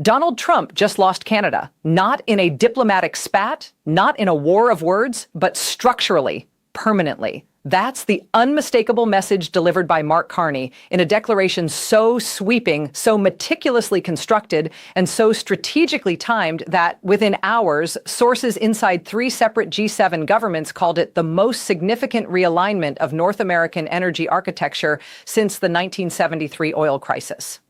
Donald Trump just lost Canada, not in a diplomatic spat, not in a war of words, but structurally, permanently. That's the unmistakable message delivered by Mark Carney in a declaration so sweeping, so meticulously constructed, and so strategically timed that within hours, sources inside 3 separate G7 governments called it the most significant realignment of North American energy architecture since the 1973 oil crisis.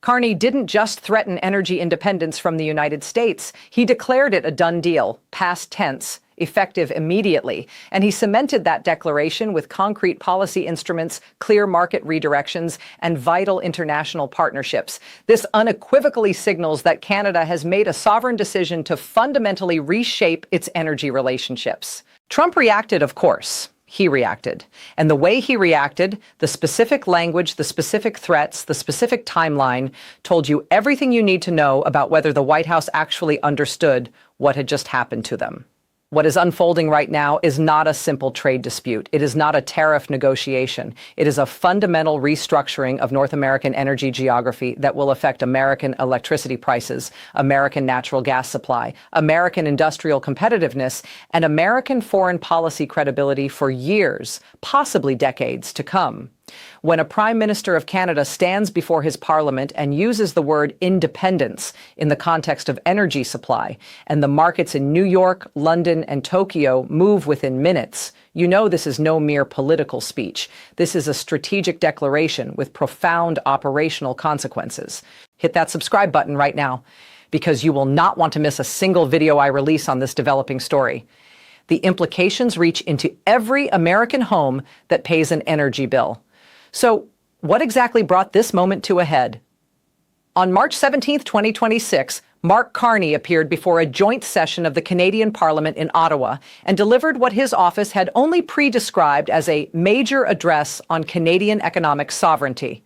Carney didn't just threaten energy independence from the United States. He declared it a done deal, past tense, effective immediately. And he cemented that declaration with concrete policy instruments, clear market redirections, and vital international partnerships. This unequivocally signals that Canada has made a sovereign decision to fundamentally reshape its energy relationships. Trump reacted, of course. He reacted. And the way he reacted, the specific language, the specific threats, the specific timeline, told you everything you need to know about whether the White House actually understood what had just happened to them. What is unfolding right now is not a simple trade dispute. It is not a tariff negotiation. It is a fundamental restructuring of North American energy geography that will affect American electricity prices, American natural gas supply, American industrial competitiveness, and American foreign policy credibility for years, possibly decades to come. When a Prime Minister of Canada stands before his Parliament and uses the word independence in the context of energy supply, and the markets in New York, London, and Tokyo move within minutes, you know this is no mere political speech. This is a strategic declaration with profound operational consequences. Hit that subscribe button right now, because you will not want to miss a single video I release on this developing story. The implications reach into every American home that pays an energy bill. So, what exactly brought this moment to a head? On March 17, 2026, Mark Carney appeared before a joint session of the Canadian Parliament in Ottawa and delivered what his office had only pre-described as a major address on Canadian economic sovereignty.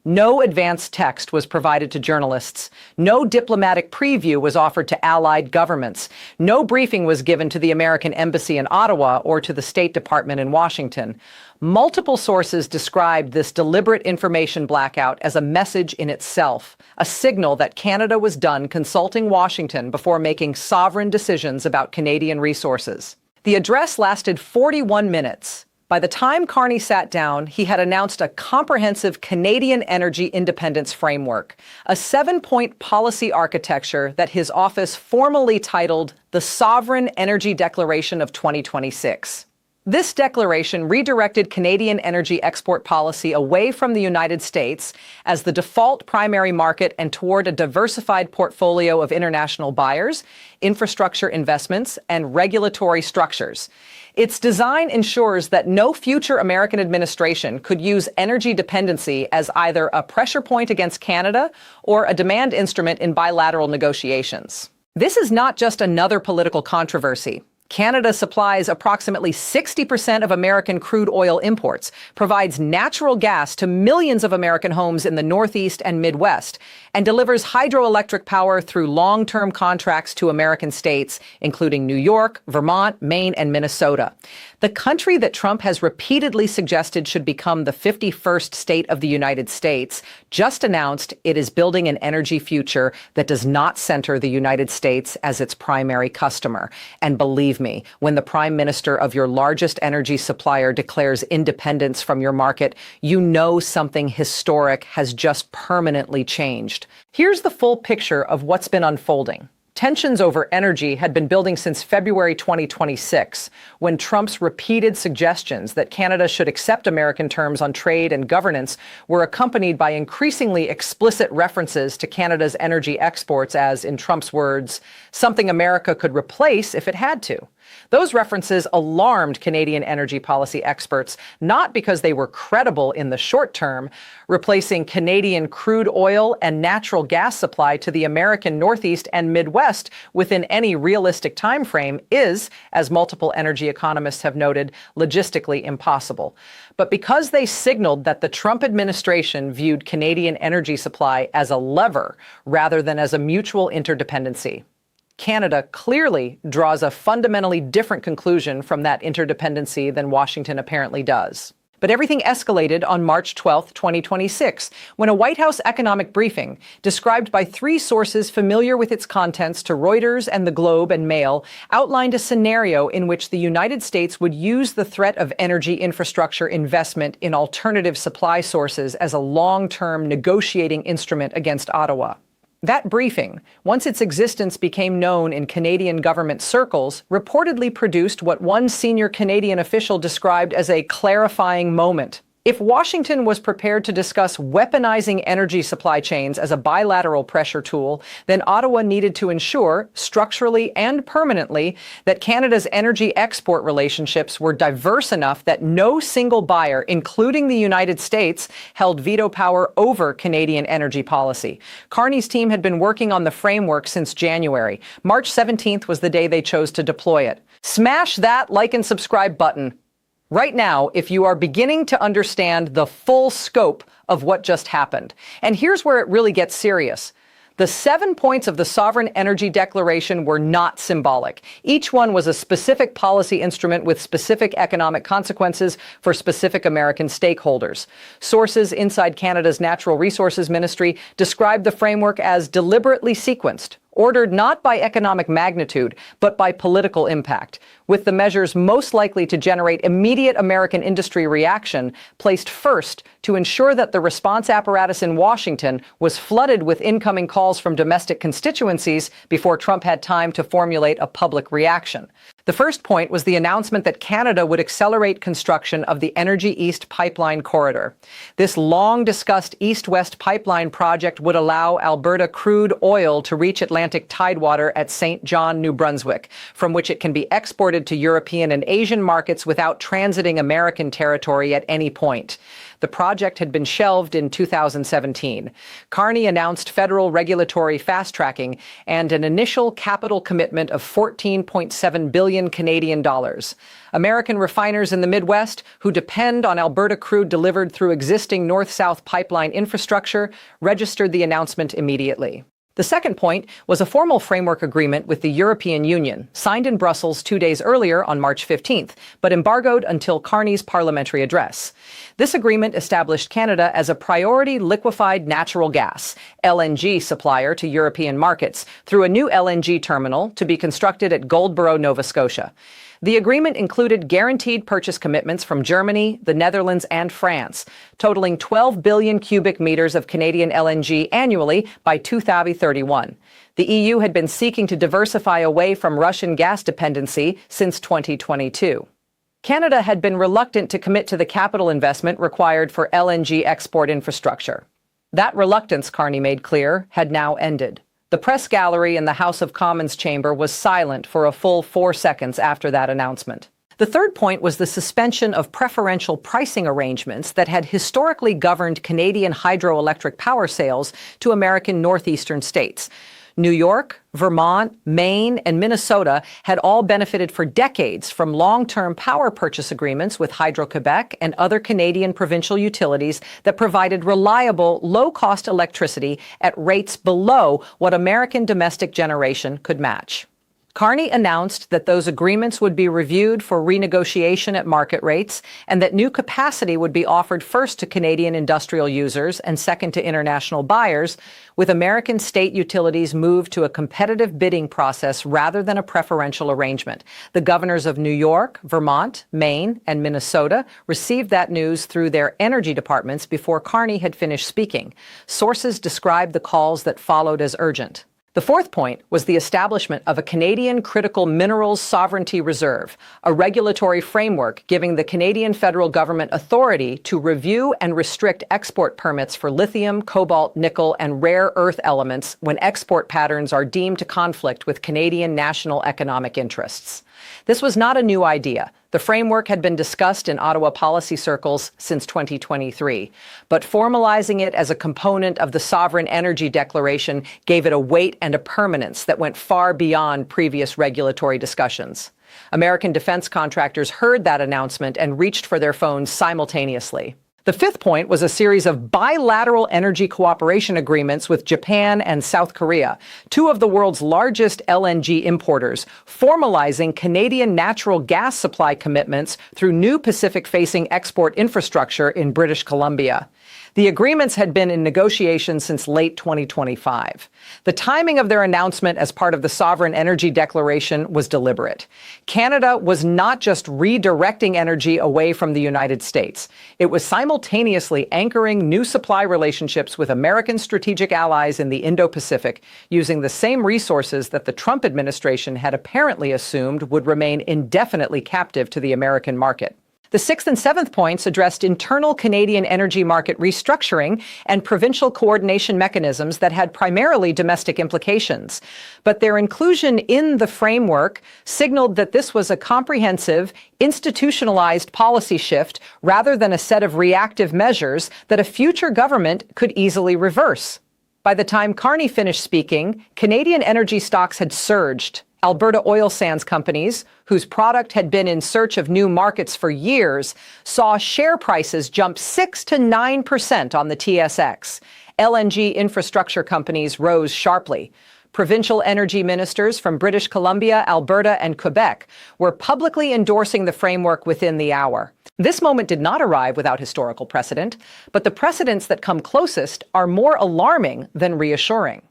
No advance text was provided to journalists. No diplomatic preview was offered to allied governments. No briefing was given to the American Embassy in Ottawa or to the State Department in Washington. Multiple sources described this deliberate information blackout as a message in itself, a signal that Canada was done consulting Washington before making sovereign decisions about Canadian resources. The address lasted 41 minutes. By the time Carney sat down, he had announced a comprehensive Canadian energy independence framework, a 7-point policy architecture that his office formally titled the Sovereign Energy Declaration of 2026. This declaration redirected Canadian energy export policy away from the United States as the default primary market and toward a diversified portfolio of international buyers, infrastructure investments, and regulatory structures. Its design ensures that no future American administration could use energy dependency as either a pressure point against Canada or a demand instrument in bilateral negotiations. This is not just another political controversy. Canada supplies approximately 60% of American crude oil imports, provides natural gas to millions of American homes in the Northeast and Midwest, and delivers hydroelectric power through long-term contracts to American states, including New York, Vermont, Maine, and Minnesota. The country that Trump has repeatedly suggested should become the 51st state of the United States just announced it is building an energy future that does not center the United States as its primary customer. And believe me, when the Prime Minister of your largest energy supplier declares independence from your market, you know something historic has just permanently changed. Here's the full picture of what's been unfolding. Tensions over energy had been building since February 2026, when Trump's repeated suggestions that Canada should accept American terms on trade and governance were accompanied by increasingly explicit references to Canada's energy exports as, in Trump's words, something America could replace if it had to. Those references alarmed Canadian energy policy experts, not because they were credible in the short term. Replacing Canadian crude oil and natural gas supply to the American Northeast and Midwest within any realistic time frame is, as multiple energy economists have noted, logistically impossible. But because they signaled that the Trump administration viewed Canadian energy supply as a lever rather than as a mutual interdependency. Canada clearly draws a fundamentally different conclusion from that interdependency than Washington apparently does. But everything escalated on March 12, 2026, when a White House economic briefing, described by three sources familiar with its contents to Reuters and the Globe and Mail, outlined a scenario in which the United States would use the threat of energy infrastructure investment in alternative supply sources as a long-term negotiating instrument against Ottawa. That briefing, once its existence became known in Canadian government circles, reportedly produced what one senior Canadian official described as a clarifying moment. If Washington was prepared to discuss weaponizing energy supply chains as a bilateral pressure tool, then Ottawa needed to ensure, structurally and permanently, that Canada's energy export relationships were diverse enough that no single buyer, including the United States, held veto power over Canadian energy policy. Carney's team had been working on the framework since January. March 17th was the day they chose to deploy it. Smash that like and subscribe button right now if you are beginning to understand the full scope of what just happened. And here's where it really gets serious. The 7 points of the Sovereign Energy Declaration were not symbolic. Each one was a specific policy instrument with specific economic consequences for specific American stakeholders. Sources inside Canada's Natural Resources Ministry described the framework as deliberately sequenced, ordered not by economic magnitude, but by political impact, with the measures most likely to generate immediate American industry reaction placed first to ensure that the response apparatus in Washington was flooded with incoming calls from domestic constituencies before Trump had time to formulate a public reaction. The first point was the announcement that Canada would accelerate construction of the Energy East pipeline corridor. This long-discussed east-west pipeline project would allow Alberta crude oil to reach Atlantic tidewater at St. John, New Brunswick, from which it can be exported to European and Asian markets without transiting American territory at any point. The project had been shelved in 2017. Carney announced federal regulatory fast-tracking and an initial capital commitment of 14.7 billion Canadian dollars. American refiners in the Midwest, who depend on Alberta crude delivered through existing north-south pipeline infrastructure, registered the announcement immediately. The second point was a formal framework agreement with the European Union, signed in Brussels 2 days earlier on March 15th, but embargoed until Carney's parliamentary address. This agreement established Canada as a priority liquefied natural gas, LNG supplier to European markets through a new LNG terminal to be constructed at Goldboro, Nova Scotia. The agreement included guaranteed purchase commitments from Germany, the Netherlands, and France, totaling 12 billion cubic meters of Canadian LNG annually by 2031. The EU had been seeking to diversify away from Russian gas dependency since 2022. Canada had been reluctant to commit to the capital investment required for LNG export infrastructure. That reluctance, Carney made clear, had now ended. The press gallery in the House of Commons chamber was silent for a full 4 seconds after that announcement. The third point was the suspension of preferential pricing arrangements that had historically governed Canadian hydroelectric power sales to American northeastern states. New York, Vermont, Maine, and Minnesota had all benefited for decades from long-term power purchase agreements with Hydro-Quebec and other Canadian provincial utilities that provided reliable, low-cost electricity at rates below what American domestic generation could match. Carney announced that those agreements would be reviewed for renegotiation at market rates and that new capacity would be offered first to Canadian industrial users and second to international buyers, with American state utilities moved to a competitive bidding process rather than a preferential arrangement. The governors of New York, Vermont, Maine, and Minnesota received that news through their energy departments before Carney had finished speaking. Sources described the calls that followed as urgent. The fourth point was the establishment of a Canadian Critical Minerals Sovereignty Reserve, a regulatory framework giving the Canadian federal government authority to review and restrict export permits for lithium, cobalt, nickel, and rare earth elements when export patterns are deemed to conflict with Canadian national economic interests. This was not a new idea. The framework had been discussed in Ottawa policy circles since 2023, but formalizing it as a component of the Sovereign Energy Declaration gave it a weight and a permanence that went far beyond previous regulatory discussions. American defense contractors heard that announcement and reached for their phones simultaneously. The The fifth point was a series of bilateral energy cooperation agreements with Japan and South Korea, two of the world's largest LNG importers, formalizing Canadian natural gas supply commitments through new Pacific-facing export infrastructure in British Columbia. The agreements had been in negotiation since late 2025. The timing of their announcement as part of the Sovereign Energy Declaration was deliberate. Canada was not just redirecting energy away from the United States. It was simultaneously anchoring new supply relationships with American strategic allies in the Indo-Pacific, using the same resources that the Trump administration had apparently assumed would remain indefinitely captive to the American market. The sixth and seventh points addressed internal Canadian energy market restructuring and provincial coordination mechanisms that had primarily domestic implications. But their inclusion in the framework signaled that this was a comprehensive, institutionalized policy shift rather than a set of reactive measures that a future government could easily reverse. By the time Carney finished speaking, Canadian energy stocks had surged. Alberta oil sands companies, whose product had been in search of new markets for years, saw share prices jump 6 to 9% on the TSX. LNG infrastructure companies rose sharply. Provincial energy ministers from British Columbia, Alberta, and Quebec were publicly endorsing the framework within the hour. This moment did not arrive without historical precedent, but the precedents that come closest are more alarming than reassuring.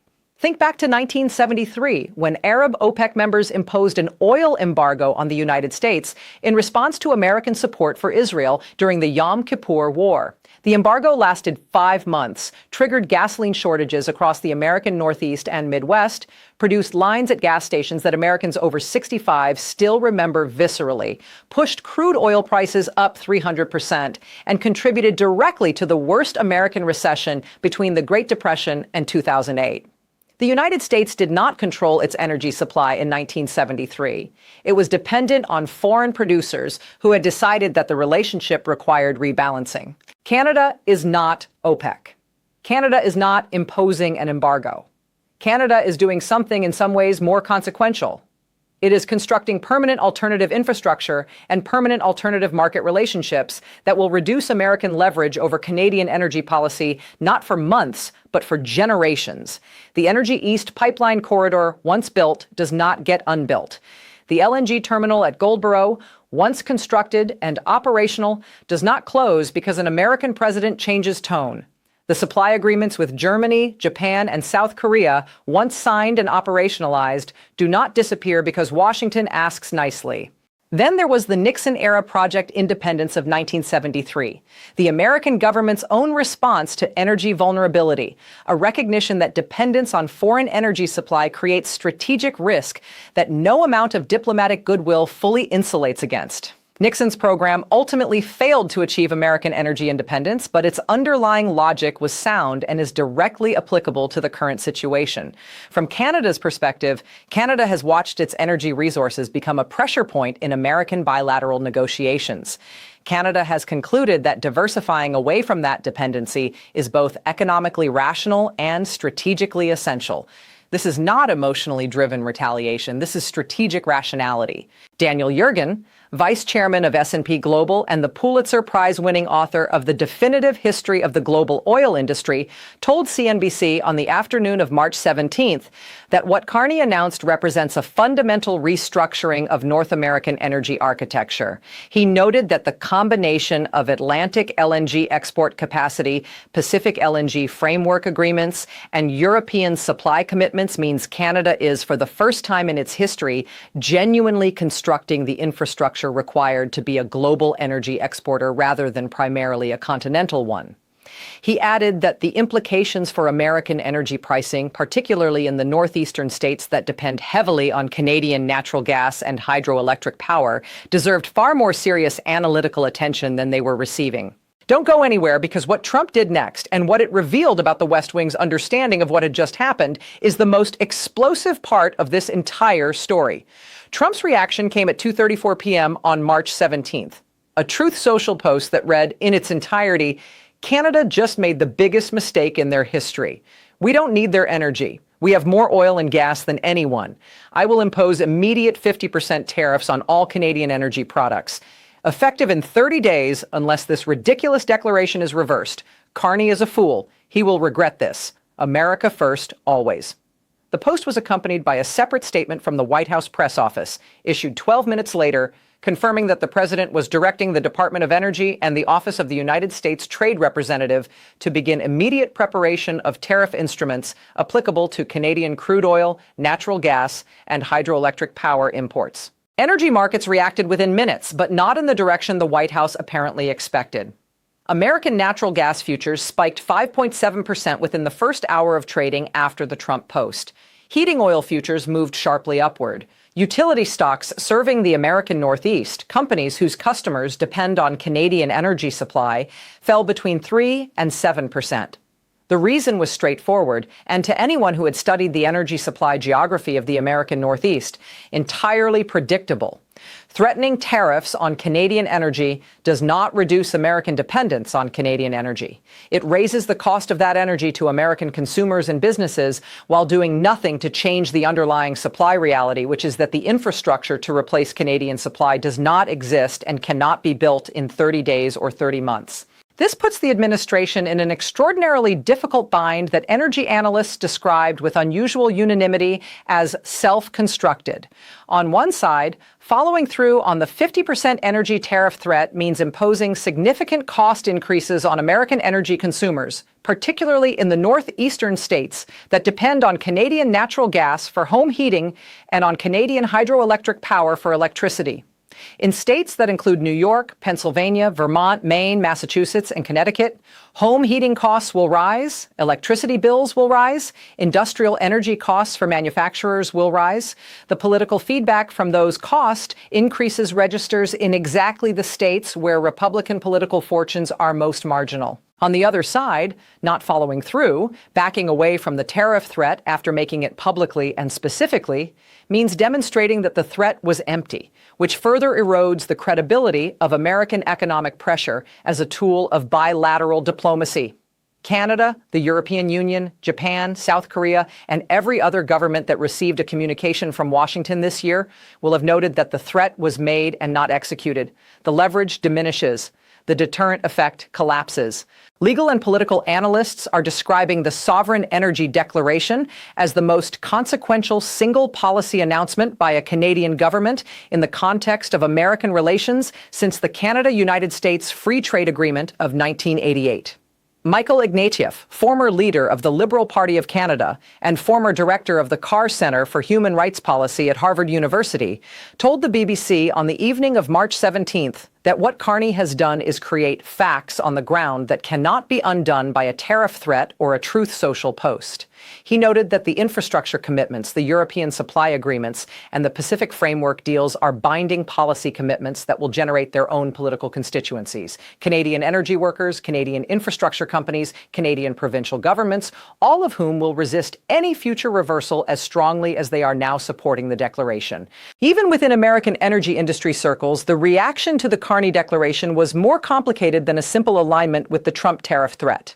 Think back to 1973, when Arab OPEC members imposed an oil embargo on the United States in response to American support for Israel during the Yom Kippur War. The embargo lasted 5 months, triggered gasoline shortages across the American Northeast and Midwest, produced lines at gas stations that Americans over 65 still remember viscerally, pushed crude oil prices up 300%, and contributed directly to the worst American recession between the Great Depression and 2008. The United States did not control its energy supply in 1973. It was dependent on foreign producers who had decided that the relationship required rebalancing. Canada is not OPEC. Canada is not imposing an embargo. Canada is doing something in some ways more consequential. It is constructing permanent alternative infrastructure and permanent alternative market relationships that will reduce American leverage over Canadian energy policy, not for months, but for generations. The Energy East pipeline corridor, once built, does not get unbuilt. The LNG terminal at Goldboro, once constructed and operational, does not close because an American president changes tone. The supply agreements with Germany, Japan, and South Korea, once signed and operationalized, do not disappear because Washington asks nicely. Then there was the Nixon-era Project Independence of 1973, the American government's own response to energy vulnerability, a recognition that dependence on foreign energy supply creates strategic risk that no amount of diplomatic goodwill fully insulates against. Nixon's program ultimately failed to achieve American energy independence, but its underlying logic was sound and is directly applicable to the current situation. From Canada's perspective, Canada has watched its energy resources become a pressure point in American bilateral negotiations. Canada has concluded that diversifying away from that dependency is both economically rational and strategically essential. This is not emotionally driven retaliation. This is strategic rationality. Daniel Yergin, vice chairman of S&P Global and the Pulitzer Prize-winning author of The Definitive History of the Global Oil Industry, told CNBC on the afternoon of March 17th that what Carney announced represents a fundamental restructuring of North American energy architecture. He noted that the combination of Atlantic LNG export capacity, Pacific LNG framework agreements, and European supply commitments means Canada is, for the first time in its history, genuinely constructing the infrastructure required to be a global energy exporter rather than primarily a continental one. He added that the implications for American energy pricing, particularly in the northeastern states that depend heavily on Canadian natural gas and hydroelectric power, deserved far more serious analytical attention than they were receiving. Don't go anywhere, because what Trump did next and what it revealed about the West Wing's understanding of what had just happened is the most explosive part of this entire story. Trump's reaction came at 2:34 p.m. on March 17th. A Truth Social post that read in its entirety, "Canada just made the biggest mistake in their history. We don't need their energy. We have more oil and gas than anyone. I will impose immediate 50% tariffs on all Canadian energy products." Effective in 30 days unless this ridiculous declaration is reversed. Carney is a fool. He will regret this. America first, always. The post was accompanied by a separate statement from the White House press office, issued 12 minutes later, confirming that the president was directing the Department of Energy and the Office of the United States Trade Representative to begin immediate preparation of tariff instruments applicable to Canadian crude oil, natural gas, and hydroelectric power imports. Energy markets reacted within minutes, but not in the direction the White House apparently expected. American natural gas futures spiked 5.7% within the first hour of trading after the Trump post. Heating oil futures moved sharply upward. Utility stocks serving the American Northeast, companies whose customers depend on Canadian energy supply, fell between 3 and 7%. The reason was straightforward, and to anyone who had studied the energy supply geography of the American Northeast, entirely predictable. Threatening tariffs on Canadian energy does not reduce American dependence on Canadian energy. It raises the cost of that energy to American consumers and businesses while doing nothing to change the underlying supply reality, which is that the infrastructure to replace Canadian supply does not exist and cannot be built in 30 days or 30 months. This puts the administration in an extraordinarily difficult bind that energy analysts described with unusual unanimity as self-constructed. On one side, following through on the 50% energy tariff threat means imposing significant cost increases on American energy consumers, particularly in the northeastern states that depend on Canadian natural gas for home heating and on Canadian hydroelectric power for electricity. In states that include New York, Pennsylvania, Vermont, Maine, Massachusetts, and Connecticut, home heating costs will rise, electricity bills will rise, industrial energy costs for manufacturers will rise. The political feedback from those cost increases registers in exactly the states where Republican political fortunes are most marginal. On the other side, not following through, backing away from the tariff threat after making it publicly and specifically, means demonstrating that the threat was empty, which further erodes the credibility of American economic pressure as a tool of bilateral diplomacy. Canada, the European Union, Japan, South Korea, and every other government that received a communication from Washington this year will have noted that the threat was made and not executed. The leverage diminishes. The deterrent effect collapses. Legal and political analysts are describing the Sovereign Energy Declaration as the most consequential single policy announcement by a Canadian government in the context of American relations since the Canada-United States Free Trade Agreement of 1988. Michael Ignatieff, former leader of the Liberal Party of Canada and former director of the Carr Center for Human Rights Policy at Harvard University, told the BBC on the evening of March 17th that what Carney has done is create facts on the ground that cannot be undone by a tariff threat or a Truth Social post. He noted that the infrastructure commitments, the European supply agreements, and the Pacific Framework deals are binding policy commitments that will generate their own political constituencies. Canadian energy workers, Canadian infrastructure companies, Canadian provincial governments, all of whom will resist any future reversal as strongly as they are now supporting the declaration. Even within American energy industry circles, the reaction to the Carney Declaration was more complicated than a simple alignment with the Trump tariff threat.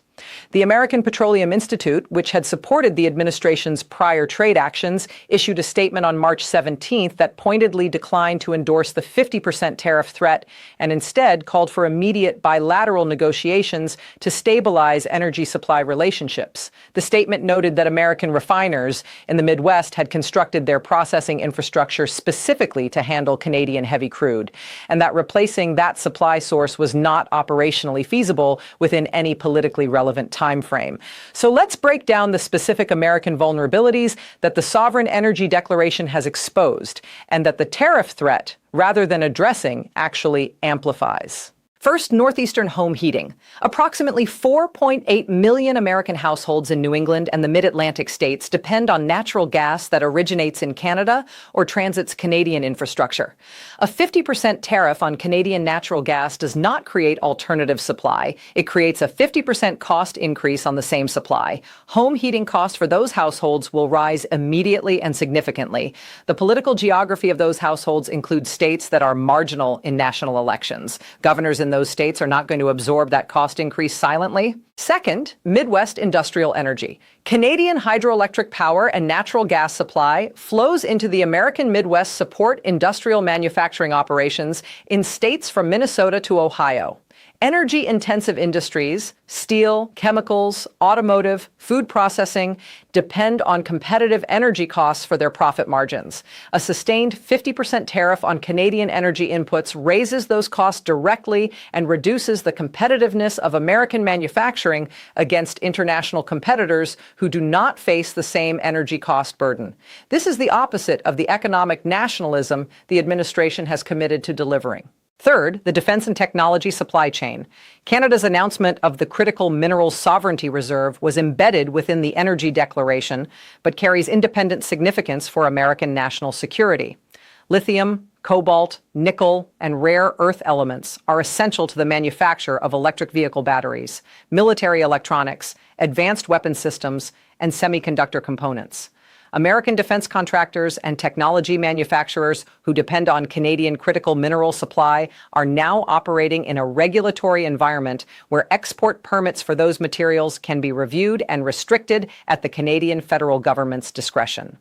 The American Petroleum Institute, which had supported the administration's prior trade actions, issued a statement on March 17th that pointedly declined to endorse the 50% tariff threat and instead called for immediate bilateral negotiations to stabilize energy supply relationships. The statement noted that American refiners in the Midwest had constructed their processing infrastructure specifically to handle Canadian heavy crude, and that replacing that supply source was not operationally feasible within any politically relevant time frame. So let's break down the specific American vulnerabilities that the Sovereign Energy Declaration has exposed and that the tariff threat, rather than addressing, actually amplifies. First, northeastern home heating. Approximately 4.8 million American households in New England and the mid-Atlantic states depend on natural gas that originates in Canada or transits Canadian infrastructure. A 50% tariff on Canadian natural gas does not create alternative supply. It creates a 50% cost increase on the same supply. Home heating costs for those households will rise immediately and significantly. The political geography of those households includes states that are marginal in national elections. Governors in those states are not going to absorb that cost increase silently. Second, Midwest industrial energy. Canadian hydroelectric power and natural gas supply flows into the American Midwest support industrial manufacturing operations in states from Minnesota to Ohio. Energy-intensive industries, steel, chemicals, automotive, food processing, depend on competitive energy costs for their profit margins. A sustained 50% tariff on Canadian energy inputs raises those costs directly and reduces the competitiveness of American manufacturing against international competitors who do not face the same energy cost burden. This is the opposite of the economic nationalism the administration has committed to delivering. Third, the defense and technology supply chain. Canada's announcement of the Critical Minerals Sovereignty Reserve was embedded within the Energy Declaration, but carries independent significance for American national security. Lithium, cobalt, nickel, and rare earth elements are essential to the manufacture of electric vehicle batteries, military electronics, advanced weapon systems, and semiconductor components. American defense contractors and technology manufacturers who depend on Canadian critical mineral supply are now operating in a regulatory environment where export permits for those materials can be reviewed and restricted at the Canadian federal government's discretion.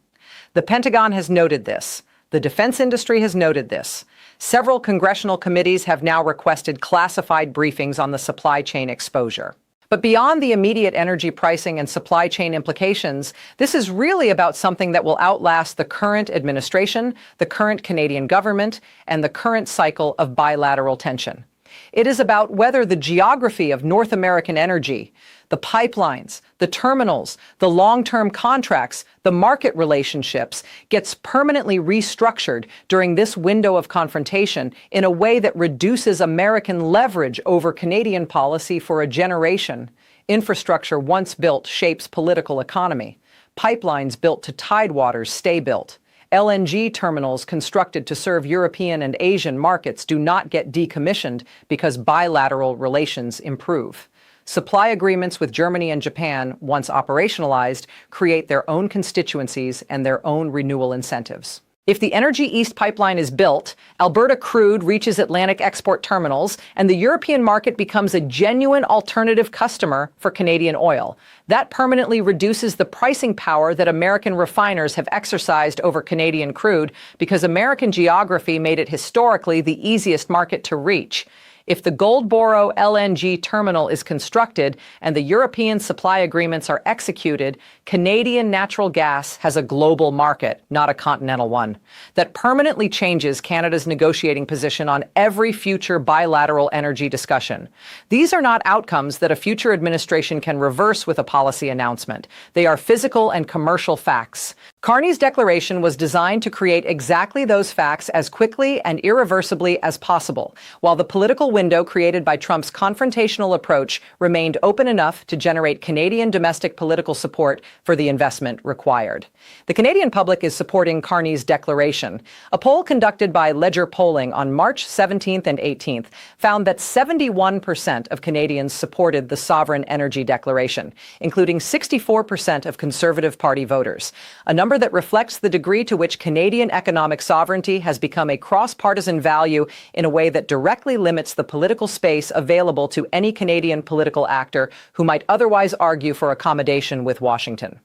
The Pentagon has noted this. The defense industry has noted this. Several congressional committees have now requested classified briefings on the supply chain exposure. But beyond the immediate energy pricing and supply chain implications, this is really about something that will outlast the current administration, the current Canadian government, and the current cycle of bilateral tension. It is about whether the geography of North American energy, the pipelines, the terminals, the long-term contracts, the market relationships gets permanently restructured during this window of confrontation in a way that reduces American leverage over Canadian policy for a generation. Infrastructure once built shapes political economy. Pipelines built to tidewaters stay built. LNG terminals constructed to serve European and Asian markets do not get decommissioned because bilateral relations improve. Supply agreements with Germany and Japan, once operationalized, create their own constituencies and their own renewal incentives. If the Energy East pipeline is built, Alberta crude reaches Atlantic export terminals, and the European market becomes a genuine alternative customer for Canadian oil. That permanently reduces the pricing power that American refiners have exercised over Canadian crude because American geography made it historically the easiest market to reach. If the Goldboro LNG terminal is constructed and the European supply agreements are executed, Canadian natural gas has a global market, not a continental one. That permanently changes Canada's negotiating position on every future bilateral energy discussion. These are not outcomes that a future administration can reverse with a policy announcement. They are physical and commercial facts. Carney's declaration was designed to create exactly those facts as quickly and irreversibly as possible, while the political window created by Trump's confrontational approach remained open enough to generate Canadian domestic political support for the investment required. The Canadian public is supporting Carney's declaration. A poll conducted by Ledger Polling on March 17th and 18th found that 71% of Canadians supported the Sovereign Energy Declaration, including 64% of Conservative Party voters, a number that reflects the degree to which Canadian economic sovereignty has become a cross-partisan value in a way that directly limits the political space available to any Canadian political actor who might otherwise argue for accommodation with Washington.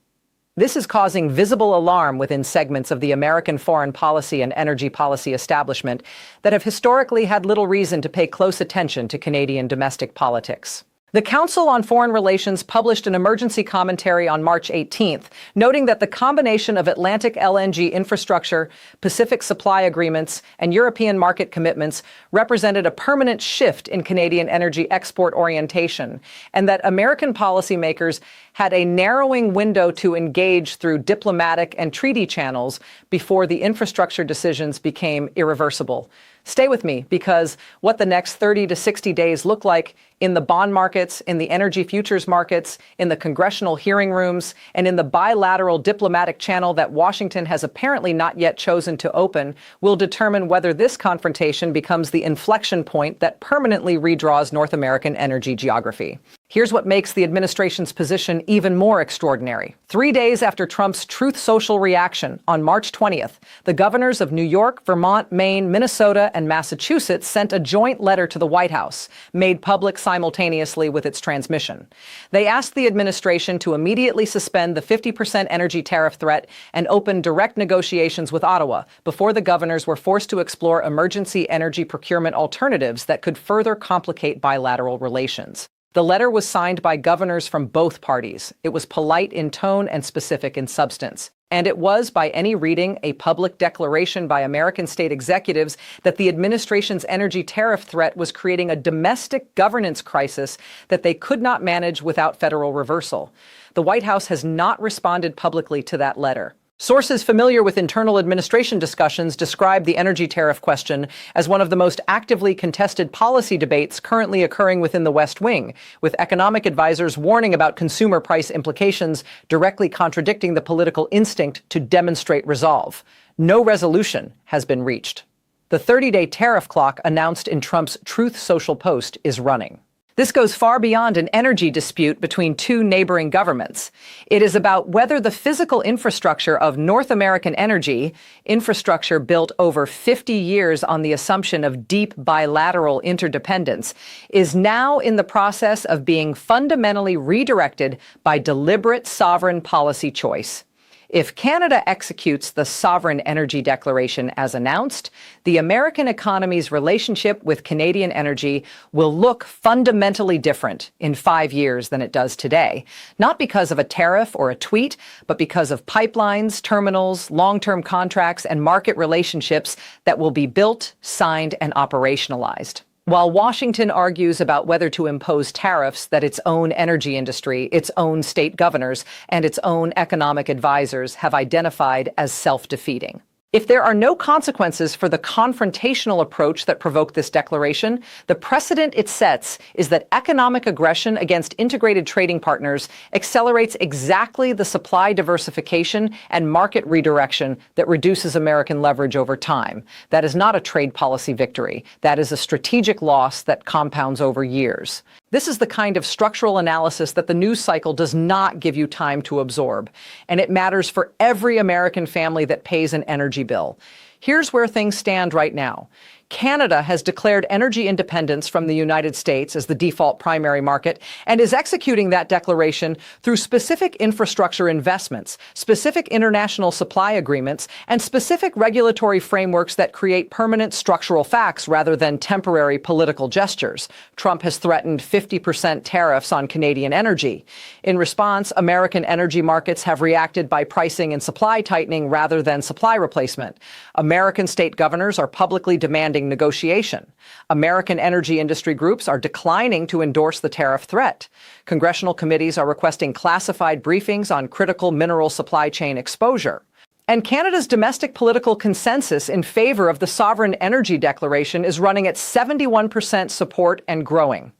This is causing visible alarm within segments of the American foreign policy and energy policy establishment that have historically had little reason to pay close attention to Canadian domestic politics. The Council on Foreign Relations published an emergency commentary on March 18th, noting that the combination of Atlantic LNG infrastructure, Pacific supply agreements, and European market commitments represented a permanent shift in Canadian energy export orientation, and that American policymakers had a narrowing window to engage through diplomatic and treaty channels before the infrastructure decisions became irreversible. Stay with me, because what the next 30 to 60 days look like in the bond markets, in the energy futures markets, in the congressional hearing rooms, and in the bilateral diplomatic channel that Washington has apparently not yet chosen to open will determine whether this confrontation becomes the inflection point that permanently redraws North American energy geography. Here's what makes the administration's position even more extraordinary. 3 days after Trump's Truth Social reaction on March 20th, the governors of New York, Vermont, Maine, Minnesota, and Massachusetts sent a joint letter to the White House, made public simultaneously with its transmission. They asked the administration to immediately suspend the 50% energy tariff threat and open direct negotiations with Ottawa before the governors were forced to explore emergency energy procurement alternatives that could further complicate bilateral relations. The letter was signed by governors from both parties. It was polite in tone and specific in substance. And it was, by any reading, a public declaration by American state executives that the administration's energy tariff threat was creating a domestic governance crisis that they could not manage without federal reversal. The White House has not responded publicly to that letter. Sources familiar with internal administration discussions describe the energy tariff question as one of the most actively contested policy debates currently occurring within the West Wing, with economic advisors warning about consumer price implications directly contradicting the political instinct to demonstrate resolve. No resolution has been reached. The 30-day tariff clock announced in Trump's Truth Social post is running. This goes far beyond an energy dispute between two neighboring governments. It is about whether the physical infrastructure of North American energy, infrastructure built over 50 years on the assumption of deep bilateral interdependence, is now in the process of being fundamentally redirected by deliberate sovereign policy choice. If Canada executes the Sovereign Energy Declaration as announced, the American economy's relationship with Canadian energy will look fundamentally different in 5 years than it does today, not because of a tariff or a tweet, but because of pipelines, terminals, long-term contracts, and market relationships that will be built, signed, and operationalized. While Washington argues about whether to impose tariffs that its own energy industry, its own state governors, and its own economic advisors have identified as self-defeating. If there are no consequences for the confrontational approach that provoked this declaration, the precedent it sets is that economic aggression against integrated trading partners accelerates exactly the supply diversification and market redirection that reduces American leverage over time. That is not a trade policy victory. That is a strategic loss that compounds over years. This is the kind of structural analysis that the news cycle does not give you time to absorb, and it matters for every American family that pays an energy bill. Here's where things stand right now. Canada has declared energy independence from the United States as the default primary market and is executing that declaration through specific infrastructure investments, specific international supply agreements, and specific regulatory frameworks that create permanent structural facts rather than temporary political gestures. Trump has threatened 50% tariffs on Canadian energy. In response, American energy markets have reacted by pricing and supply tightening rather than supply replacement. American state governors are publicly demanding negotiation. American energy industry groups are declining to endorse the tariff threat. Congressional committees are requesting classified briefings on critical mineral supply chain exposure. And Canada's domestic political consensus in favor of the Sovereign Energy Declaration is running at 71% support and growing.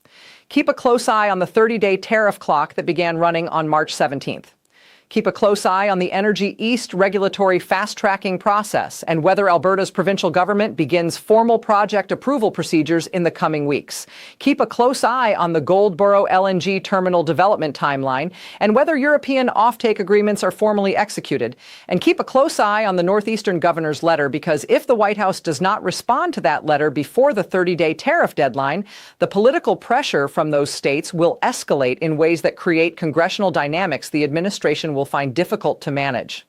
Keep a close eye on the 30-day tariff clock that began running on March 17th. Keep a close eye on the Energy East regulatory fast-tracking process and whether Alberta's provincial government begins formal project approval procedures in the coming weeks. Keep a close eye on the Goldboro LNG terminal development timeline and whether European offtake agreements are formally executed. And keep a close eye on the Northeastern governor's letter, because if the White House does not respond to that letter before the 30-day tariff deadline, the political pressure from those states will escalate in ways that create congressional dynamics the administration will find difficult to manage.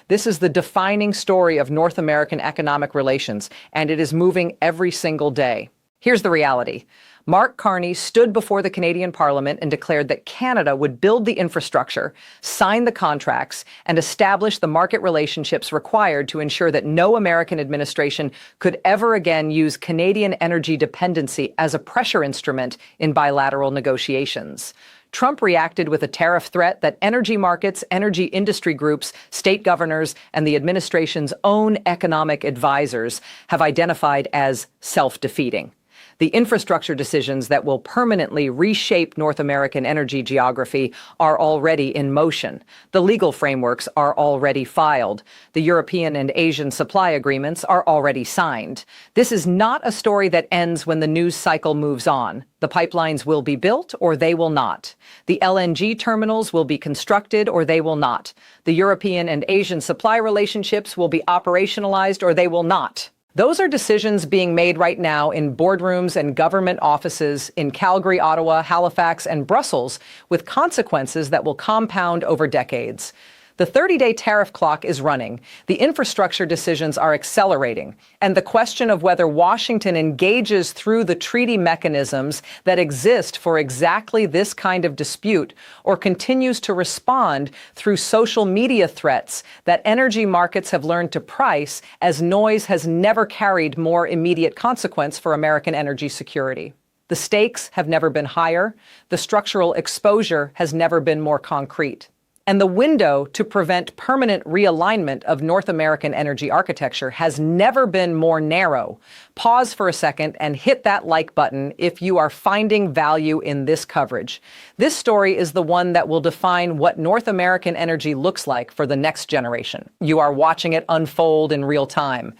This is the defining story of North American economic relations, and it is moving every single day. Here's the reality. Mark Carney stood before the Canadian Parliament and declared that Canada would build the infrastructure, sign the contracts, and establish the market relationships required to ensure that no American administration could ever again use Canadian energy dependency as a pressure instrument in bilateral negotiations. Trump reacted with a tariff threat that energy markets, energy industry groups, state governors, and the administration's own economic advisors have identified as self-defeating. The infrastructure decisions that will permanently reshape North American energy geography are already in motion. The legal frameworks are already filed. The European and Asian supply agreements are already signed. This is not a story that ends when the news cycle moves on. The pipelines will be built or they will not. The LNG terminals will be constructed or they will not. The European and Asian supply relationships will be operationalized or they will not. Those are decisions being made right now in boardrooms and government offices in Calgary, Ottawa, Halifax, and Brussels, with consequences that will compound over decades. The 30-day tariff clock is running, the infrastructure decisions are accelerating, and the question of whether Washington engages through the treaty mechanisms that exist for exactly this kind of dispute or continues to respond through social media threats that energy markets have learned to price as noise has never carried more immediate consequence for American energy security. The stakes have never been higher, the structural exposure has never been more concrete. And the window to prevent permanent realignment of North American energy architecture has never been more narrow. Pause for a second and hit that like button if you are finding value in this coverage. This story is the one that will define what North American energy looks like for the next generation. You are watching it unfold in real time.